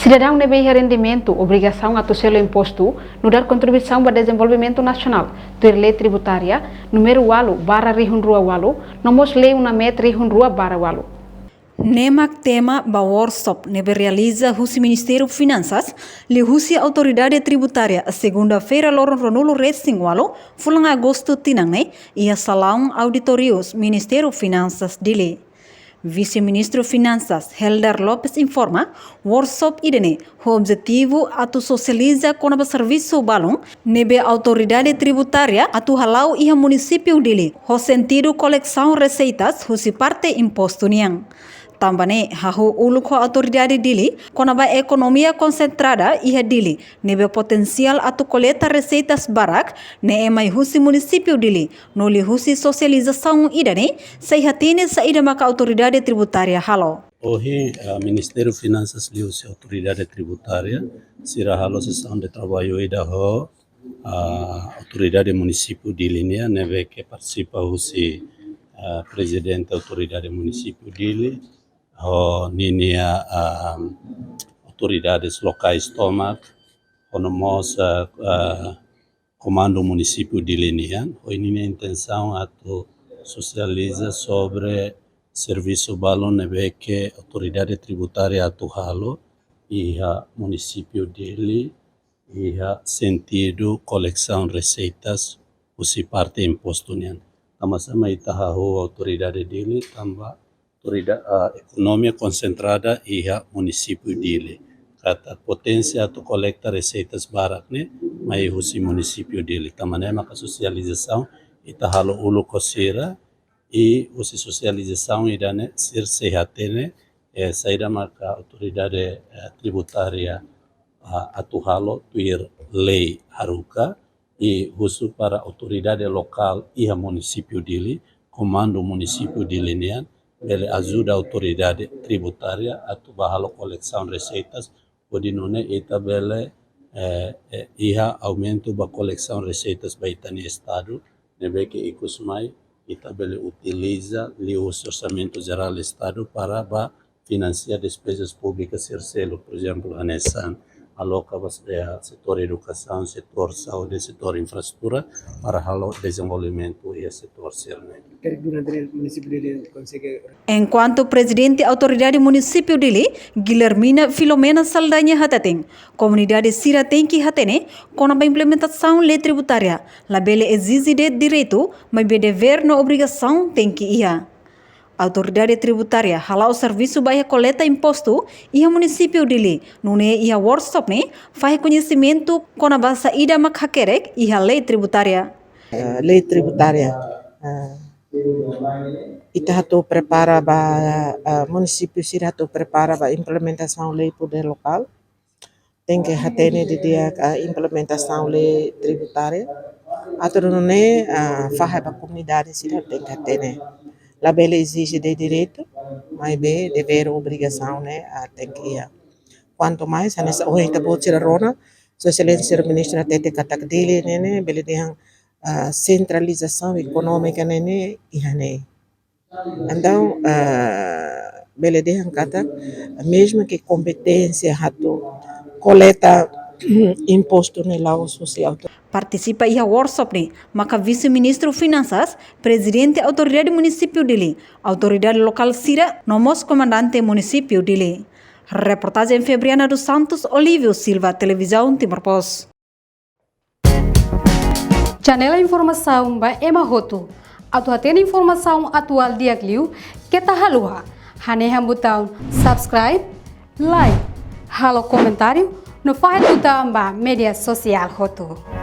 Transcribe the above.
Cidadão deve rendimento, obrigação a selo imposto, no dar contribuição para o desenvolvimento nacional, ter lei tributária, número 8/8, nomos lei uma meta 8/8. Nemak tema ba workshop nebe realiza husi Ministério Finanças, li husi Autoridade Tributária a segunda-feira loron Ronulo Racing Walo, fulang agosto tinangne, ia salão auditorios Ministério Finanças dele. Vice-Ministro Finanças Helder Lopes informa, workshop idene, o objetivo atu socializa com o serviço balão, nebe Autoridade Tributária atu halau iha município dele, o sentido coleção receitas husi parte imposto niang. Tambane hahu ulu ko autoridade dili konaba ekonomia concentrada iha dili nebe potensial atu coleta receitas barak ne emai husi município dili noli husi socialização idane saihatine saída maka autoridade tributária halo. Hoje, o Ministério de Finanças e a Autoridade Tributária será a sessão de trabalho a Autoridade Município de Linha, neve que participa o Presidente da Autoridade Município de Ninia autoridades locais tomam nós comando município de Linha. Hoje a intenção é socializar sobre serviço balão neve que autoridade tributária atualo e a município dele e a sentido coleção receitas usi parte imposto nian. Sama-sama itahahu autoridade dele tambah economia concentrada e a município dele. Kata potência atau coleta receitas barak ne mai husi município dele. Tamane maka socialização itahalo ulu kosira e husi socialização idane sir sehatene saída maka autoridade tributária atuhalo tuir lei haruka e husu para autoridade local e a município dele comando município dele nian ele ajuda a autoridade tributária a bahalo coleção receitas pode nune eta bele iha aumento ba coleção receitas baitani estado nebe que ikusmai eta bele utiliza li orçamento geral do estado para ba financiar despesas públicas sercelo, por exemplo, a Nessan aloca setor educação, setor saúde, setor infraestrutura para o desenvolvimento e setor serne. Enquanto presidente autoridade município dele, Guilhermina Filomena Saldanha Hatating, comunidade Sira tem que hatene com a implementação lei tributária, la bele exige de direito, mas be dever na obrigação tem que ia. Autoridade tributária halau serviço baia coleta imposto e o município dele nune ia workshop ne faz conhecimento com a base ida makhakerek e a lei tributária. Lei tributária itahato prepara ba município sirato prepara ba implementação lei poder local tem que hatene de dia a implementação lei tributária atau nune faz ba comunidade sirato tem que hatene. La bela exige de direito, mas bem dever obrigação, né? Tem que ir. Quanto mais, nessa hoje está boa tirar rona, sua excelência ministra até te catak dele, né? Bela tem centralização econômica, né? E né. Então, bela tem catak, mesmo que competência rato coleta imposto no lao social. Participa ia workshop ni, maka vice-ministro Finanças, presidente autoridade município dele, autoridade local Sira, nomos comandante município dele. Reportagem Febriana dos Santos, Olívio Silva, Televisão Timor Pos. Janela informação ba Emma Hoto. Atu tem informação atual dia kliu, kita halua. Haneha botão subscribe, like, halo comentário, no faz botão ba media social Hoto.